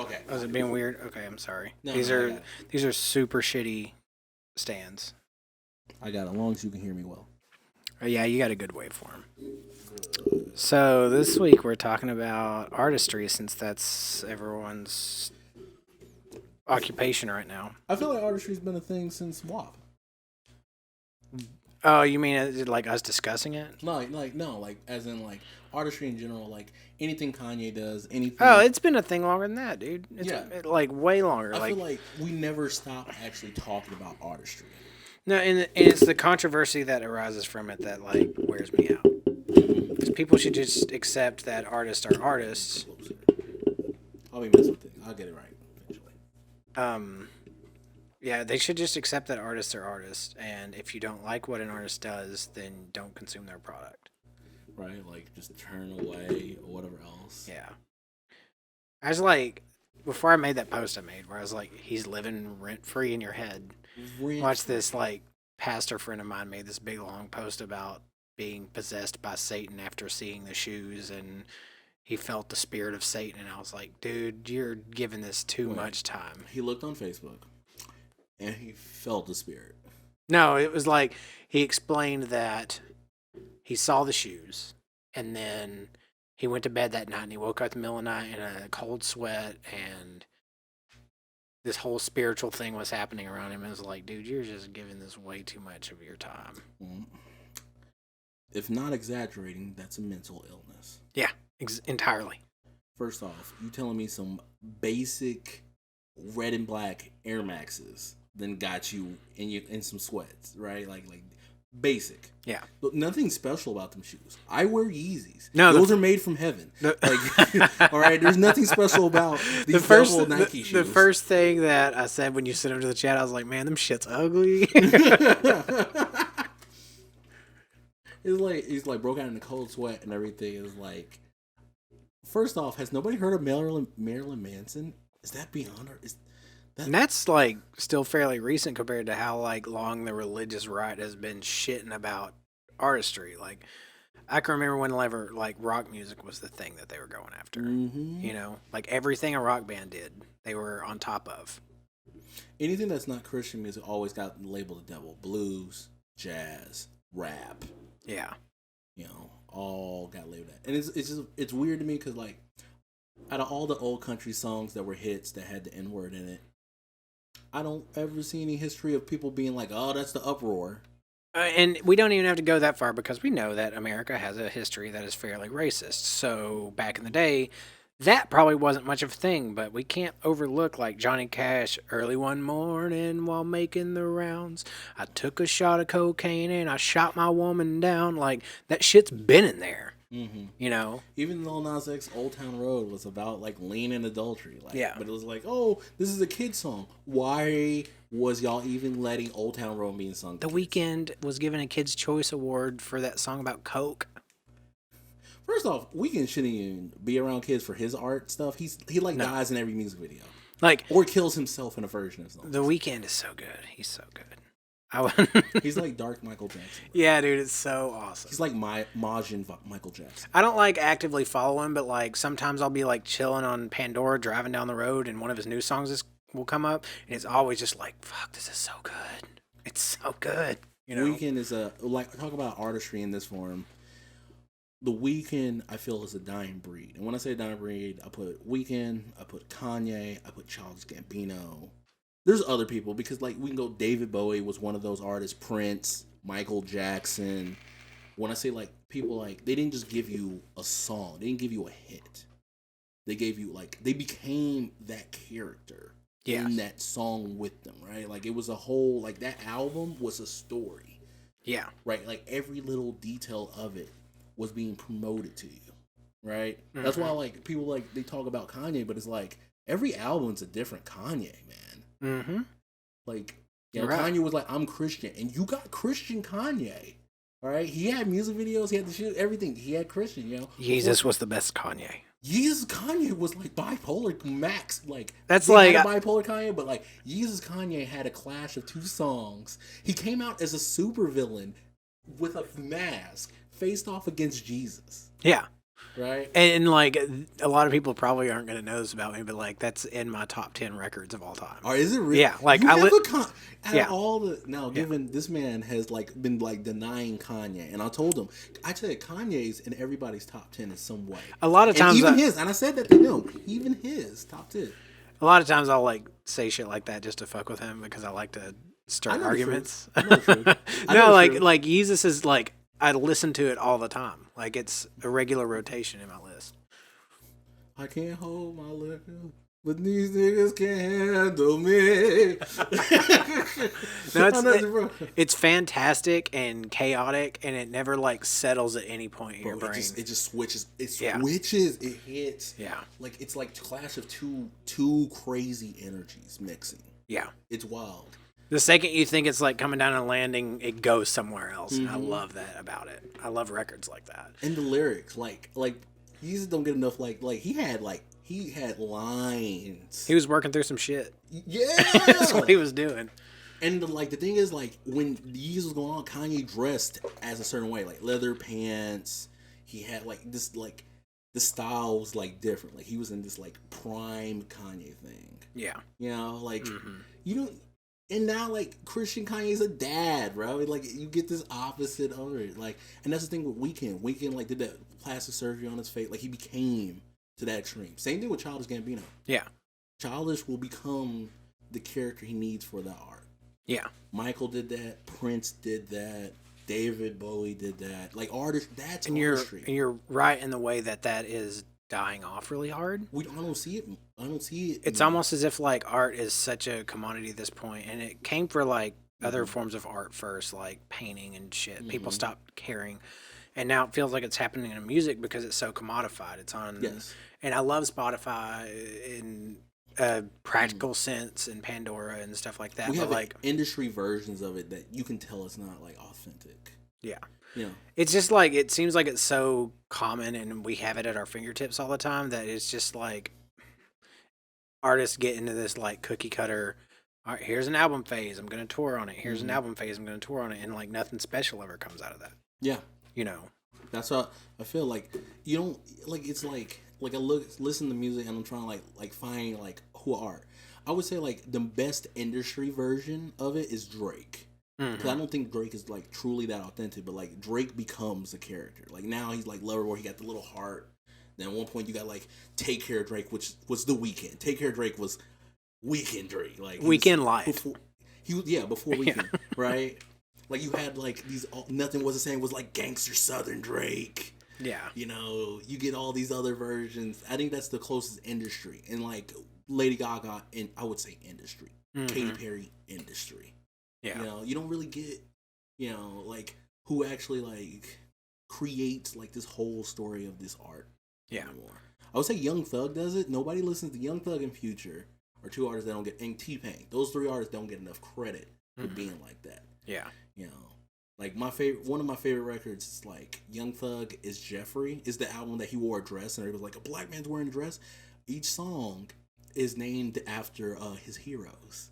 Okay. Was it being weird? Okay, I'm sorry. No, these no, I are got it. these are super shitty stands. I got it, as long as you can hear me well. Oh, yeah, you got a good waveform. So this week we're talking about artistry, since that's everyone's occupation right now. I feel like artistry's been a thing since WAP. Oh, you mean is it like us discussing it? No, like as in like artistry in general, like anything Kanye does, anything. Oh, it's been a thing longer than that, dude. It's Yeah. like way longer. I feel like we never stop actually talking about artistry. No, and it's the controversy that arises from it that like wears me out. Because people should just accept that artists are artists. I'll be messing with it. I'll get it right eventually. Yeah, they should just accept that artists are artists, and if you don't like what an artist does, then don't consume their product. Right, like just turn away or whatever else. Yeah. I was like, before I made that post I made, where I was like, he's living rent free in your head. Watch this, like, pastor friend of mine made this big long post about being possessed by Satan after seeing the shoes, and he felt the spirit of Satan, and I was like, dude, you're giving this too much time. He looked on Facebook, and he felt the spirit. No, it was like, he explained that he saw the shoes, and then he went to bed that night, and he woke up in the middle of the night in a cold sweat, and this whole spiritual thing was happening around him. And it was like, dude, you're just giving this way too much of your time. If not exaggerating, that's a mental illness. Yeah, entirely. First off, you telling me some basic red and black Air Maxes then got you in some sweats, right? Like basic. Yeah. But nothing special about them shoes. I wear Yeezys. No, those are made from heaven. All right, there's nothing special about these double Nike shoes. The first thing that I said when you sent them to the chat, I was like, man, them shit's ugly. It's like he's like broke out in a cold sweat and everything. Is like, first off, has nobody heard of Marilyn Manson? Is that beyond her? And that's like still fairly recent compared to how like long the religious right has been shitting about artistry. Like, I can remember whenever like rock music was the thing that they were going after. Mm-hmm. You know, like everything a rock band did, they were on top of. Anything that's not Christian music always got labeled the devil. Blues, jazz, rap. Yeah. You know, all got labeled that. And it's weird to me because like, out of all the old country songs that were hits that had the N-word in it, I don't ever see any history of people being like, oh, that's the uproar. And we don't even have to go that far because we know that America has a history that is fairly racist. So back in the day, that probably wasn't much of a thing, but we can't overlook like Johnny Cash, early one morning while making the rounds, I took a shot of cocaine and I shot my woman down. Like, that shit's been in there. Mm-hmm. You know, even Lil Nas X Old Town Road was about like lean and adultery, like, yeah. But it was like, oh, this is a kid song. Why was y'all even letting Old Town Road being sung? The Weeknd was given a Kids' Choice Award for that song about coke. First off, Weeknd shouldn't even be around kids for his art stuff. He dies in every music video, like, or kills himself in a version of something. The Weeknd is so good. He's so good. He's like dark Michael Jackson. Bro. Yeah, dude, it's so awesome. He's like Majin Michael Jackson. I don't like actively follow him, but like sometimes I'll be like chilling on Pandora, driving down the road, and one of his new songs will come up, and it's always just like, fuck, this is so good. It's so good. You know, Weeknd is talk about artistry in this form. The Weeknd, I feel, is a dying breed, and when I say dying breed, I put Weeknd, I put Kanye, I put Childish Gambino. There's other people because like we can go. David Bowie was one of those artists. Prince, Michael Jackson. When I say like people, like they didn't just give you a song. They didn't give you a hit. They gave you like they became that character in that song with them, right? Like it was a whole like that album was a story. Yeah. Right. Like every little detail of it was being promoted to you. Right. Mm-hmm. That's why like people like they talk about Kanye, but it's like every album's a different Kanye, man. Mm-hmm. Like, you know, right. Kanye was like, I'm Christian. And you got Christian Kanye. All right? He had music videos. He had the shit, everything. He had Christian, you know? Jesus was the best Kanye. Jesus Kanye was like bipolar max. Like, that's like bipolar Kanye, but like, Jesus Kanye had a clash of two songs. He came out as a supervillain with a mask, faced off against Jesus. Yeah. right? And like a lot of people probably aren't going to know this about me, but like that's in my top 10 records of all time. Or is it real? Yeah, like You have a out of yeah, all the now, yeah. given this man has like been like denying Kanye, and I told him, I tell you, Kanye's in everybody's top 10 in some way. A lot of And times, even his, and I said that to him, even his top 10. a lot of times I'll like say shit like that just to fuck with him because I like to I start know the truth. arguments. I know the truth. I know No, the like truth. like Jesus is like I listen to it all the time. Like it's a regular rotation in my list. I can't hold my liquor, but these niggas can't handle me. No, I know you, bro. it's fantastic and chaotic, and it never like settles at any point in your Bro, brain. it just switches. It Yeah. switches. It hits. Yeah. Like it's like clash of two crazy energies mixing. Yeah. It's wild. The second you think it's like coming down and landing, it goes somewhere else. And I Mm-hmm. love that about it. I love records like that. And the lyrics, like you just don't get enough. Like he had lines. He was working through some shit. Yeah. That's what he was doing. And the thing is, like, when Yeezus was going on, Kanye dressed as a certain way, like leather pants. He had like this, like the style was like different. Like he was in this like prime Kanye thing. Yeah. You know, like Mhm. you don't. And now, like Christian Kanye's a dad, bro. Like you get this opposite of it. Like, and that's the thing with Weeknd. Weeknd like did that plastic surgery on his face. Like he became to that extreme. Same thing with Childish Gambino. Yeah. Childish will become the character he needs for that art. Yeah. Michael did that. Prince did that. David Bowie did that. Like artists, that's And artistry. you're right in the way that is dying off really hard. I don't see it. I don't see it. It's almost as if like art is such a commodity at this point, and it came for like other Mm-hmm. forms of art first, like painting and shit. People Mhm. stopped caring, and now it feels like it's happening in music because it's so commodified. It's on, Yes. and I love Spotify in a practical sense and Pandora and stuff like that. We But have like, industry versions of it that you can tell it's not like authentic. yeah. You know. It's just like it seems like it's so common and we have it at our fingertips all the time that it's just like artists get into this like cookie cutter. All right, here's an album phase. I'm gonna tour on it. Here's an Mhm. album phase. I'm gonna tour on it, and like nothing special ever comes out of that. Yeah. You know? That's how I feel like you don't like it's like I listen to music and I'm trying to like find like who art. I would say like the best industry version of it is Drake. Because I don't think Drake is like truly that authentic, but like Drake becomes a character. Like now he's like Loverboy, he got the little heart. Then at one point you got like Take Care of Drake, which was The Weeknd. Take Care of Drake was Weekend Drake. Like Weekend Life. Before Weekend, right? Like you had like these Nothing Was the Same was like Gangster Southern Drake. Yeah. You know, you get all these other versions. I think that's the closest industry. And like Lady Gaga, and I would say industry. Katy Perry, industry. Yeah. You know, you don't really get, you know, like who actually like creates like this whole story of this art anymore. I would say Young Thug does it. Nobody listens to Young Thug and Future are two artists that don't get, and T-Pain. Those three artists don't get enough credit for being like that. Yeah. You know, like one of my favorite records is like Young Thug is Jeffrey, is the album that he wore a dress and it was like a black man's wearing a dress. Each song is named after his heroes.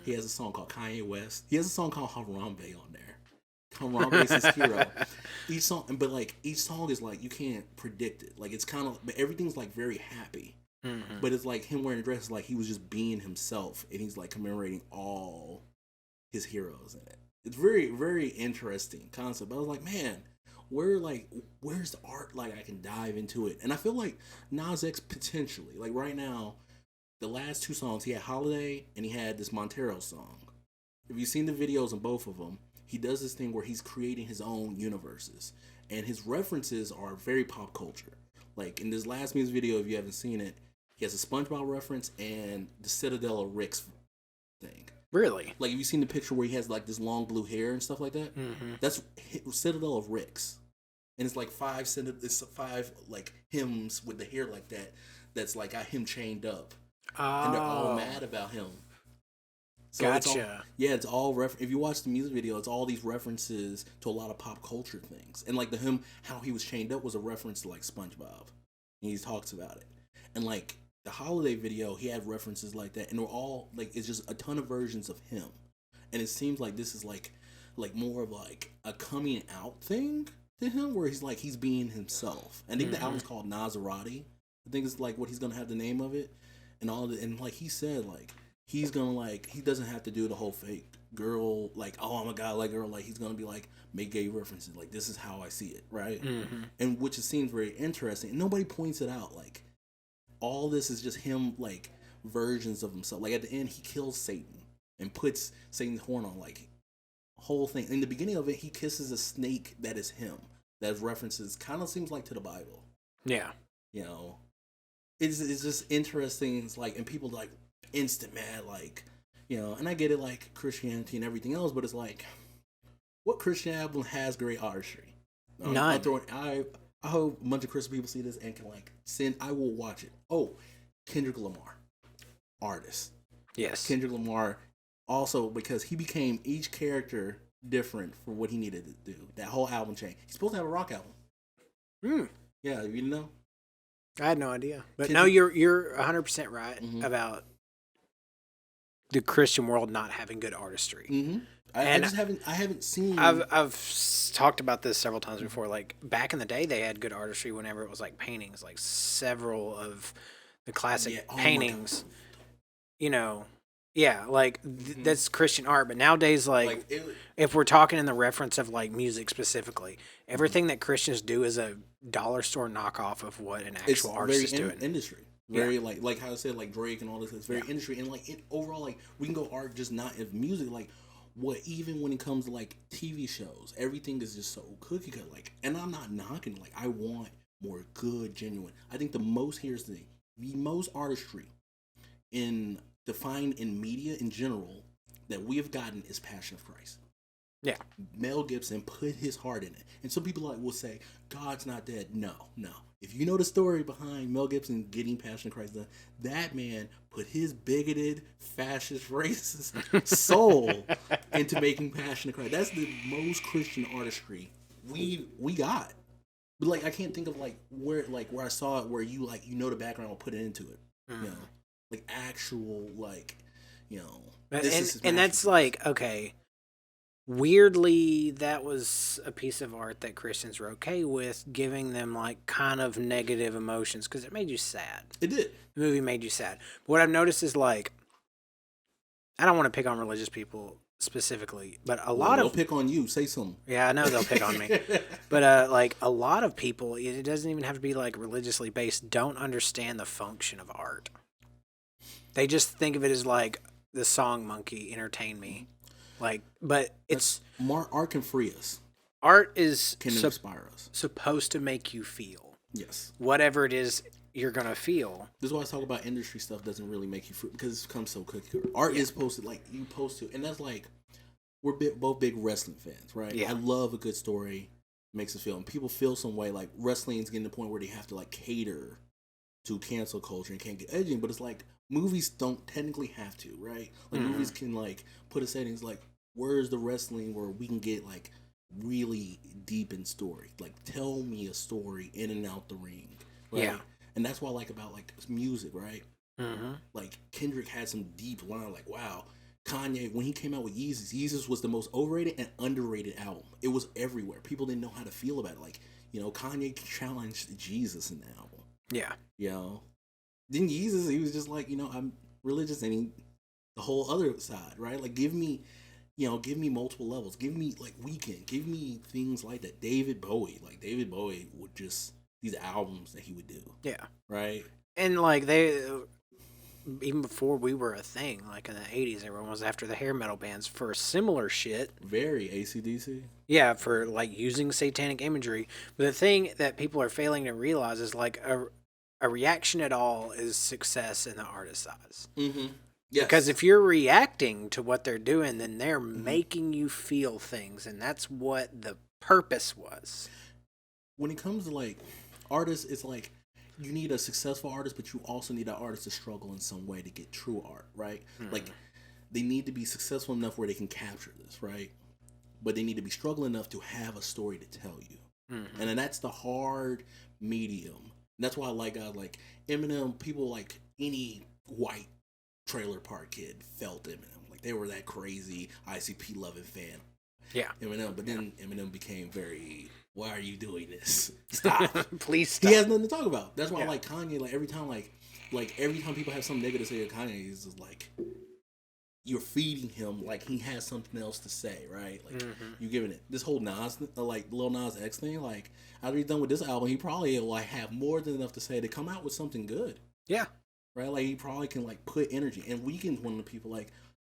He has a song called Kanye West. He has a song called Harambe on there. Harambe is his hero. Each song, but like each song is like you can't predict it. Like it's kind of, but everything's like very happy. But it's like him wearing a dress, like he was just being himself, and he's like commemorating all his heroes in it. It's very, very interesting concept. But I was like, man, where's the art? Like I can dive into it, and I feel like Nas X potentially, like right now, the last two songs he had Holiday and he had this Montero song. If you've seen the videos on both of them, he does this thing where he's creating his own universes, and his references are very pop culture. Like in this last music video, if you haven't seen it, he has a SpongeBob reference and the Citadel of Rick's thing. Really? Like, have you seen the picture where he has like this long blue hair and stuff like that? That's Citadel of Rick's, and it's like five like hymns with the hair like that. That's like got him chained up, and they're all mad about him. So Gotcha. It's all if you watch the music video, it's all these references to a lot of pop culture things, and like how he was chained up was a reference to like SpongeBob, and he talks about it, and like the Holiday video, he had references like that, and they're all like it's just a ton of versions of him, and it seems like this is like more of like a coming out thing to him where he's like he's being himself. I think the album's called Nazarati. I think it's like what he's gonna have the name of it, and all of it. And like he said, like he's gonna like he doesn't have to do the whole fake girl like oh I'm a guy like girl like he's gonna be like make gay references like this is how I see it, right? And which it seems very interesting. And nobody points it out. Like all this is just him like versions of himself. Like at the end, he kills Satan and puts Satan's horn on. Like whole thing. In the beginning of it, he kisses a snake that is him. That references kind of seems like to the Bible. Yeah, You know, it's just interesting. It's like and people like instant mad like you know. And I get it like Christianity and everything else, but it's like what Christian album has great artistry? None. I hope a bunch of Christian people see this and can like send. I will watch it. Oh, Kendrick Lamar, artist. Yes. Kendrick Lamar also because he became each character different for what he needed to do. That whole album change. He's supposed to have a rock album. Yeah, you know. I had no idea, but no, you're 100% right about the Christian world not having good artistry. I just haven't seen. I've talked about this several times before. Like back in the day, they had good artistry whenever it was like paintings, like several of the classic paintings. You know, yeah, like that's Christian art. But nowadays, like if we're talking in the reference of like music specifically, everything that Christians do is a dollar store knockoff of what an actual artist is doing. Industry. Very like how I said like Drake and all this. It's very industry and like overall like we can go art just not in music like. What even when it comes to like TV shows, everything is just so cookie cut. Like, and I'm not knocking. Like, I want more good, genuine. I think the most artistry defined in media in general that we have gotten is Passion of Christ. Yeah, Mel Gibson put his heart in it, and some people like will say God's not dead. No. If you know the story behind Mel Gibson getting Passion of Christ done, that man put his bigoted, fascist, racist soul into making Passion of Christ. That's the most Christian artistry we got. But like I can't think of like where I saw it where you like you know the background will put it into it. You know, like actual like you know. And that's like okay. Weirdly, that was a piece of art that Christians were okay with, giving them like kind of negative emotions because it made you sad. It did. The movie made you sad. What I've noticed is like, I don't want to pick on religious people specifically, but they'll pick on you. Say something. Yeah, I know they'll pick on me, but like a lot of people, it doesn't even have to be like religiously based. Don't understand the function of art. They just think of it as like the song monkey, entertain me. Like, but it's art can free us. Art is can inspire us. Supposed to make you feel. Yes. Whatever it is you're gonna feel. This is why I talk about industry stuff doesn't really make you free because it's become so cookie cutter. Art is supposed to like you supposed to, and that's like we're both big wrestling fans, right? Yeah. I love a good story. Makes us feel, and people feel some way like wrestling's getting to the point where they have to like cater to cancel culture and can't get edging, but it's like movies don't technically have to, right? Like movies can like put a settings like where's the wrestling where we can get like really deep in story, like tell me a story in and out the ring, right? Yeah. And that's what I like about like music, right? Like Kendrick had some deep line, like wow. Kanye, when he came out with Yeezus was the most overrated and underrated album. It was everywhere. People didn't know how to feel about it. Like, you know, Kanye challenged Jesus in the album. Yeah. You know? Then Yeezus, he was just like, you know, I'm religious and the whole other side, right? Like, give me multiple levels. Give me, like, Weeknd. Give me things like that. David Bowie would just, these albums that he would do. Yeah. Right? And, like, they... Even before we were a thing, like in the 80s, everyone was after the hair metal bands for similar shit. Very AC/DC. Yeah, for like using satanic imagery. But the thing that people are failing to realize is like a reaction at all is success in the artist's eyes. Mm-hmm. Yes. Because if you're reacting to what they're doing, then they're making you feel things, and that's what the purpose was. When it comes to like artists, it's like you need a successful artist, but you also need an artist to struggle in some way to get true art, right? Like, they need to be successful enough where they can capture this, right? But they need to be struggling enough to have a story to tell you. And then that's the hard medium. And that's why I like guys like Eminem. People like any white trailer park kid felt Eminem. Like, they were that crazy ICP loving fan. Yeah. Eminem. But then Eminem became very why are you doing this? Stop. Please stop. He has nothing to talk about. That's why Yeah. I like Kanye. Like every time people have something negative to say to Kanye, he's just like, you're feeding him like he has something else to say, right? Like you're giving it this whole Nas, like Lil Nas X thing. Like after he's done with this album, he probably will like have more than enough to say to come out with something good, Yeah. right? Like he probably can like put energy. And Weeknd's one of the people like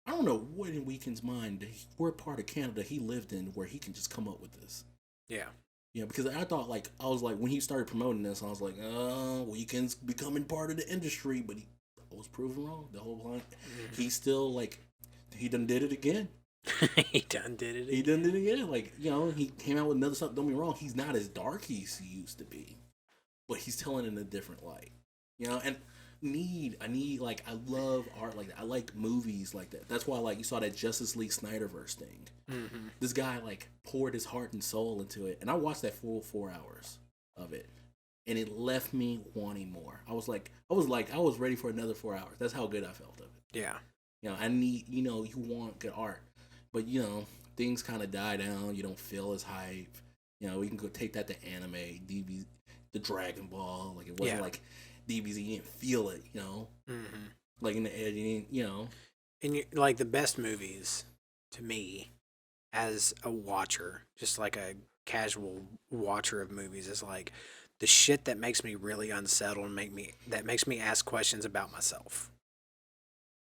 I don't know what in Weeknd's mind, what part of Canada he lived in where he can just come up with this. Yeah. Yeah, because I thought like I was like when he started promoting this, I was like, Weeknd's becoming part of the industry, but I was proven wrong the whole time. He still like he done did it again. He done did it. He done did it again. Like he came out with another stuff. Don't be wrong, he's not as dark as he used to be, but he's telling it in a different light. And I need like I love art like that. I like movies like that. That's why like you saw that Justice League Snyderverse thing. This guy like poured his heart and soul into it, and I watched that full 4 hours of it, and it left me wanting more. I was ready for another 4 hours. That's how good I felt of it. Yeah. I need you want good art, but things kind of die down. You don't feel as hype. We can go take that to anime, DB, the Dragon Ball. Like it wasn't like DBZ. You didn't feel it. Like in the edge, you didn't. And like the best movies to me, as a watcher, just like a casual watcher of movies, is like the shit that makes me really unsettled and makes me ask questions about myself.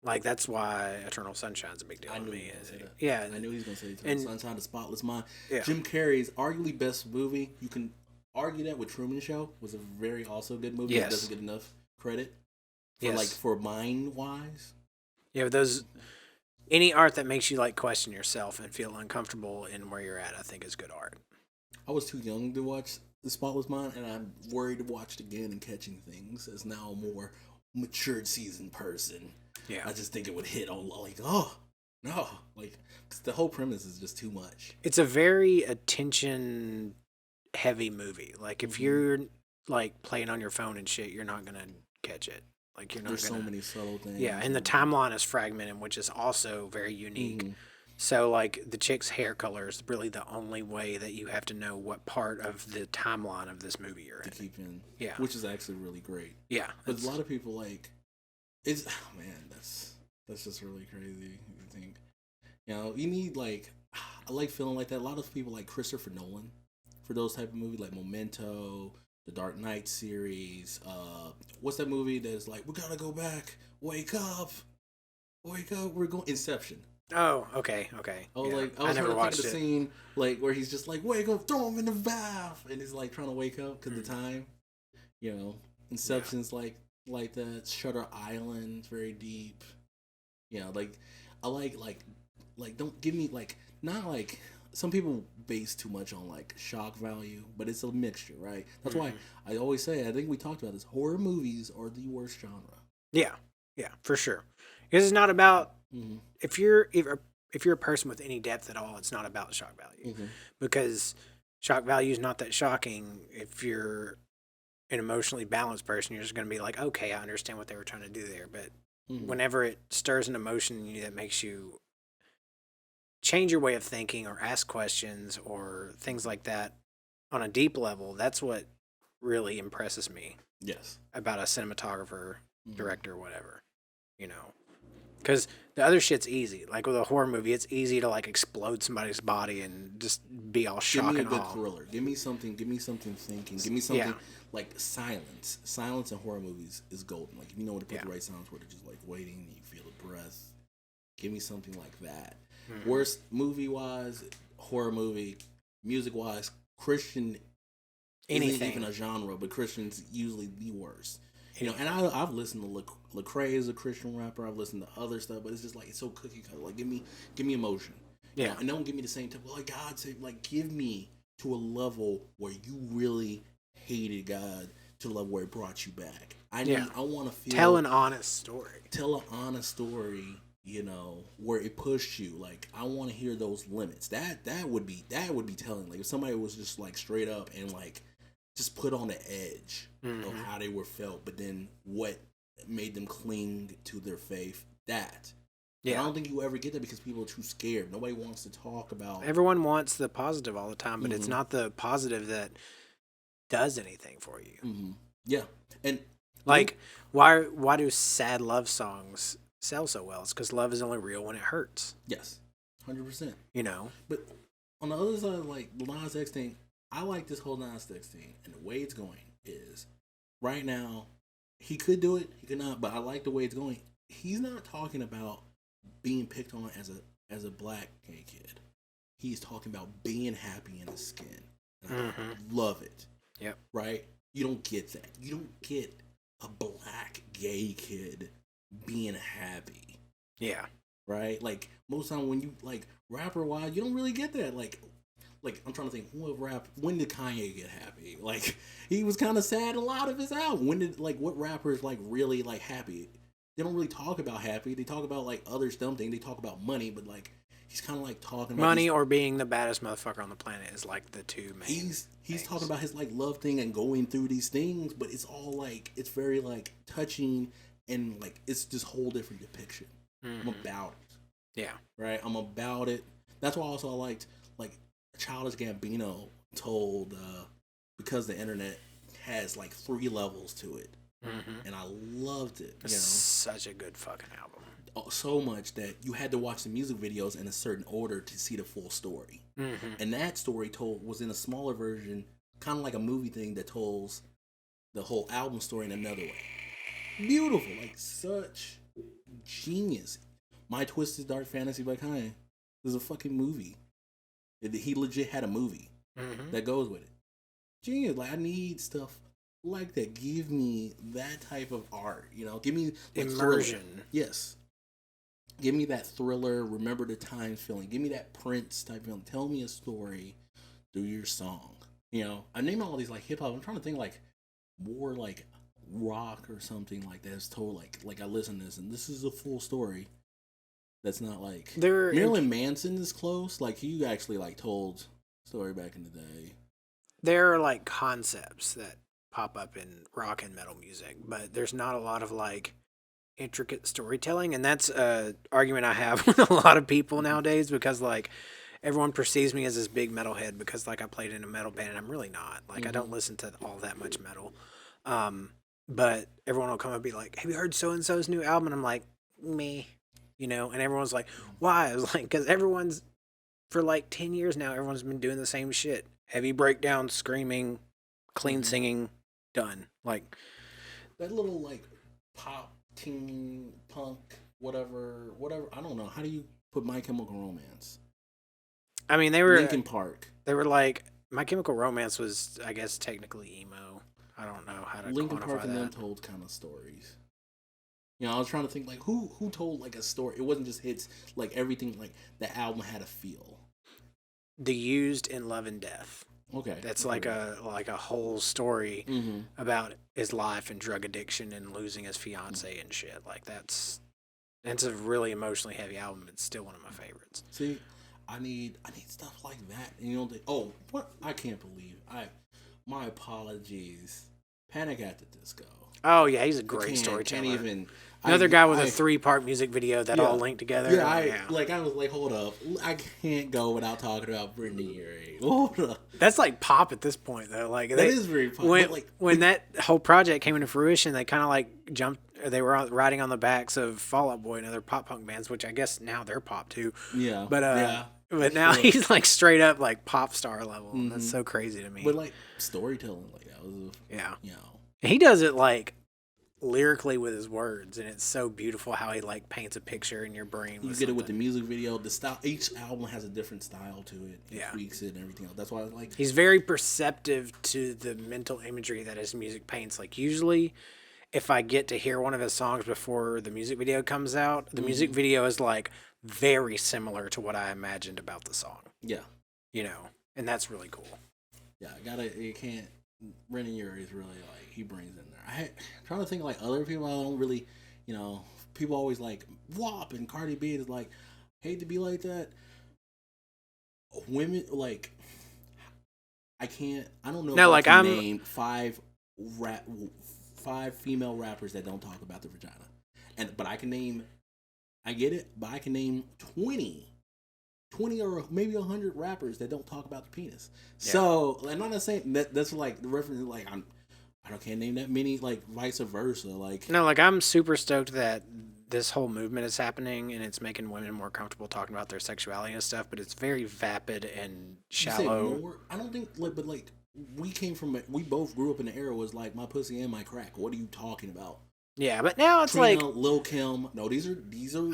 Like that's why Eternal Sunshine's a big deal to me. Yeah, I knew he was gonna say Eternal Sunshine, The Spotless Mind. Yeah. Jim Carrey's arguably best movie. You can argue that with Truman Show was a very also good movie. Yes. That doesn't get enough credit. Yes. For mind wise. Yeah, but any art that makes you like question yourself and feel uncomfortable in where you're at, I think is good art. I was too young to watch The Spotless Mind, and I'm worried to watch it again and catching things as now a more matured seasoned person. Yeah. I just think it would hit on like, oh no, like cause the whole premise is just too much. It's a very attention heavy movie. Like if you're like playing on your phone and shit, you're not gonna catch it. Like you're not There's gonna. So many subtle things. Yeah, and the timeline is fragmented, which is also very unique. So like the chick's hair color is really the only way that you have to know what part of the timeline of this movie you're in. To keep in. Yeah. Which is actually really great. Yeah. But a lot of people like it's that's just really crazy. You think. You need like I like feeling like that. A lot of people like Christopher Nolan for those type of movies like Memento, the Dark Knight series. What's that movie that's like we gotta go back, wake up, we're going Inception. Oh, okay. I never watched the scene like where he's just like wake up, throw him in the bath, and he's like trying to wake up because the time. Inception's like that. Shutter Island, very deep. Like I like don't give me like not like some people base too much on like shock value, but it's a mixture, right? That's why I always say I think we talked about this. Horror movies are the worst genre. Yeah, for sure. Because it's not about if you're a person with any depth at all, it's not about shock value because shock value is not that shocking. If you're an emotionally balanced person, you're just going to be like, okay, I understand what they were trying to do there. But whenever it stirs an emotion in you that makes you change your way of thinking or ask questions or things like that on a deep level, that's what really impresses me. Yes. About a cinematographer, director, whatever, because the other shit's easy. Like with a horror movie, it's easy to like explode somebody's body and just be all shock and awe. Give me a good thriller. Give me something thinking. Give me something like silence. Silence in horror movies is golden. Like if you know where to put the right sounds, where they're just like waiting, and you feel the breath. Give me something like that. Worst movie wise, horror movie, music wise, Christian. Anything. Isn't even a genre, but Christian's usually the worst. And I've listened to Lecrae as a Christian rapper. I've listened to other stuff, but it's just like it's so cookie cutter. Like give me emotion. Yeah. And don't give me the same type. Like God said, like give me to a level where you really hated God to the level where it brought you back. I want to feel. Tell an honest story. Tell an honest story. Where it pushed you. Like I want to hear those limits. That would be telling. Like if somebody was just like straight up and like just put on the edge of how they were felt, but then what made them cling to their faith. That And Yeah. I don't think you ever get that because people are too scared. Nobody wants to talk about. Everyone wants the positive all the time, but it's Mm-hmm. not the positive that does anything for you. Mm-hmm. Yeah, and Like, why do sad love songs sell so well? It's because love is only real when it hurts. yes, 100%. You know? But on the other side, like the Nas X thing, I like this whole Nas X thing, and the way it's going is right now. He could do it, he could not, but I like the way it's going. He's not talking about being picked on as a black gay kid. He's talking about being happy in his skin. And I love it. Yep. Right? You don't get that. You don't get a black gay kid being happy. Yeah. Right? Like most time when you like rapper wise, you don't really get that. Like I'm trying to think when did Kanye get happy? Like he was kind of sad a lot of his album. When did like what rappers like really like happy? They don't really talk about happy. They talk about like other dumb things. They talk about money, but like he's kind of like talking about money or being the baddest motherfucker on the planet is like the two main. He's things. talking about his like love thing and going through these things, but it's all like it's very like touching and like it's this whole different depiction. I'm about it. Yeah. Right? I'm about it. That's why also I liked like Childish Gambino told because the internet has like 3 levels to it. And I loved it. It's such a good fucking album. So much that you had to watch the music videos in a certain order to see the full story. And that story was in a smaller version, kind of like a movie thing that tells the whole album story in another way. Beautiful, like such genius. My Twisted Dark Fantasy by Kanye is a fucking movie. He legit had a movie that goes with it. Genius. Like I need stuff like that. Give me that type of art. You know, give me like, immersion. Thriller. Yes. Give me that thriller, remember the times feeling. Give me that Prince type feeling. Tell me a story through your song. You know, I name all these like hip hop. I'm trying to think like more like rock or something like that. It's told like I listen to this and this is a full story. That's not like Marilyn Manson is close. Like he actually like told story back in the day. There are like concepts that pop up in rock and metal music, but there's not a lot of like intricate storytelling, and that's a argument I have with a lot of people nowadays because like everyone perceives me as this big metalhead because like I played in a metal band and I'm really not. Like I don't listen to all that much metal. But everyone will come up and be like, "Have you heard so and so's new album?" And I'm like, "Me." You know, and everyone's like, "Why?" I was like, "Because everyone's for like 10 years now, everyone's been doing the same shit. Heavy breakdown, screaming, clean singing, done." Like that little like pop teen punk whatever. I don't know. How do you put My Chemical Romance? I mean, they were Linkin Park. They were like My Chemical Romance was, I guess, technically emo. I don't know how to Linkin quantify Park and that. them told kind of stories. You know, I was trying to think like who told like a story. It wasn't just hits. Like everything, like the album had a feel. The Used in Love and Death. Okay, that's like a whole story about his life and drug addiction and losing his fiance and shit. Like that's a really emotionally heavy album. It's still one of my favorites. See, I need stuff like that. And you know, what I can't believe. My apologies. Panic at the Disco. Oh yeah, he's a great storyteller. Can't even. Another guy with a 3-part music video that all linked together. Yeah, I was like, hold up, I can't go without talking about Britney Erie. Hold up. That's like pop at this point, though. Like that is very pop. When that whole project came into fruition, they kind of like jumped. They were riding on the backs of Fall Out Boy and other pop punk bands, which I guess now they're pop too. Yeah, but now he's like straight up like pop star level. And that's so crazy to me. But like storytelling, like that was you know, he does it like lyrically with his words, and it's so beautiful how he like paints a picture in your brain. You get it with the music video, the style. Each album has a different style to it. He tweaks it and everything else. That's why I like. He's very perceptive to the mental imagery that his music paints. Like usually, if I get to hear one of his songs before the music video comes out, the music video is like very similar to what I imagined about the song. Yeah, you know, and that's really cool. Yeah, you can't. Brennan Urie is really like he brings in there. I'm trying to think of like other people. I don't really, you know, people always like WAP and Cardi B is like hate to be like that. Women like I don't know. No, if like I can name five female rappers that don't talk about the vagina, but I can name I get it, but I can name 20 or maybe 100 rappers that don't talk about the penis. Yeah. So, I'm not saying that's like the reference. Like I can't name that many. Like vice versa. Like no, like I'm super stoked that this whole movement is happening and it's making women more comfortable talking about their sexuality and stuff. But it's very vapid and shallow. I don't think, but like we both grew up in the era was like my pussy and my crack. What are you talking about? Yeah, but now it's Trina, like Lil Kim. No, these are.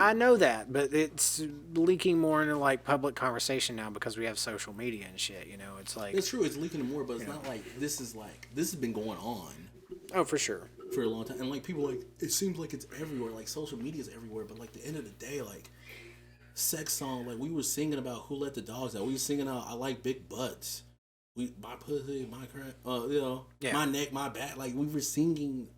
I know that, but it's leaking more into like public conversation now because we have social media and shit. You know, it's like it's true. It's leaking more, but it's not like this has been going on. Oh, for sure. For a long time, and like people like it seems like it's everywhere. Like social media is everywhere, but like the end of the day, like sex song, like we were singing about Who Let the Dogs Out. We were singing out I like big butts. My pussy, my crack. My neck, my back. Like we were singing.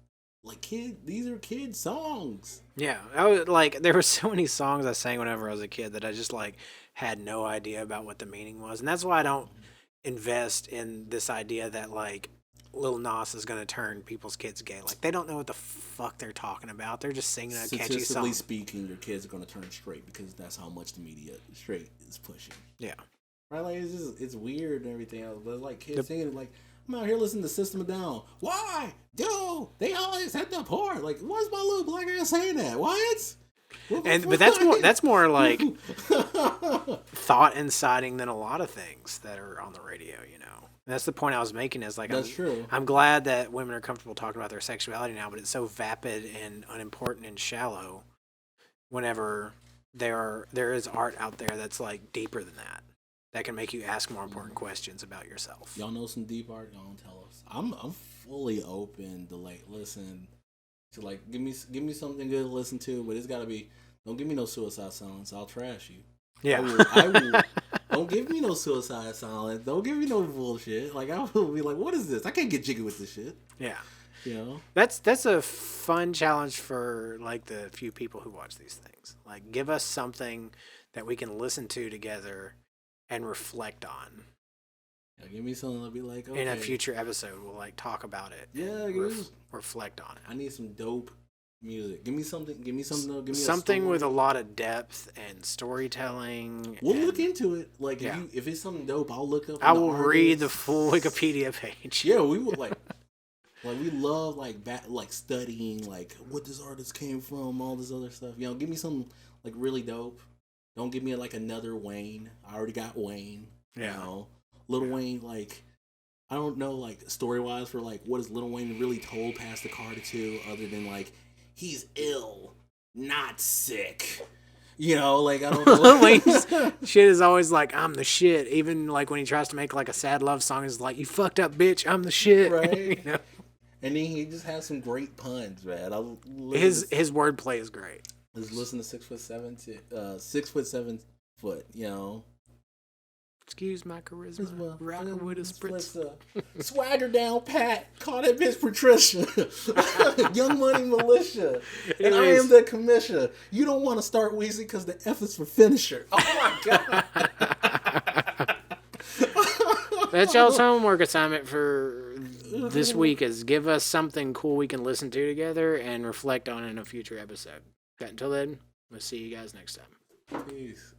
Like these are kid songs. Yeah, I was like, there were so many songs I sang whenever I was a kid that I just like had no idea about what the meaning was, and that's why I don't invest in this idea that like Lil Nas is gonna turn people's kids gay. Like they don't know what the fuck they're talking about. They're just singing a catchy song. Statistically speaking, your kids are gonna turn straight because that's how much the media straight is pushing. Yeah, right. Like it's weird and everything else, but like kids singing like. I'm out here listening to System of a Down. Why? Dude, they always had the part. Like, why's my little black ass saying that? What? But that's more like thought inciting than a lot of things that are on the radio, you know. And that's the point I was making is like that's true. I'm glad that women are comfortable talking about their sexuality now, but it's so vapid and unimportant and shallow whenever there is art out there that's like deeper than that. That can make you ask more important questions about yourself. Y'all know some deep art? Y'all don't tell us. I'm fully open to like listen to like give me something good to listen to, but it's gotta be. Don't give me no Suicide Silence. I'll trash you. Yeah. I will. Don't give me no Suicide Silence. Don't give me no bullshit. Like I will be like, what is this? I can't get jiggy with this shit. Yeah. You know. That's a fun challenge for like the few people who watch these things. Like, give us something that we can listen to together and reflect on. Yeah, give me something to be like, okay. In a future episode, we'll like talk about it. Yeah, reflect on it. I need some dope music. Give me something. Give me something with a lot of depth and storytelling. We'll look into it. Like if it's something dope, I'll look up. I will read the full Wikipedia page. Yeah, we would like. Like we love like studying like what this artist came from, all this other stuff. You know, give me something like really dope. Don't give me like another Wayne. I already got Wayne. Yeah. You know? Lil Wayne, like, I don't know, like, story-wise for, like, what is Lil Wayne really told past the Carter 2 other than, like, he's ill, not sick. You know, like, I don't know. Lil Wayne's shit is always like, I'm the shit. Even, like, when he tries to make, like, a sad love song, it's like, you fucked up, bitch, I'm the shit. Right. You know? And then he just has some great puns, man. His wordplay is great. Just listen to 6'7", you know. Excuse my charisma. Rockin' with a spritz. Swagger down, Pat. Call that bitch Patricia. Young Money Militia. And I am the commissioner. You don't want to start Weezy because the F is for finisher. Oh my God. That's y'all's homework assignment for this week is give us something cool we can listen to together and reflect on in a future episode. Okay, until then, we'll see you guys next time. Peace.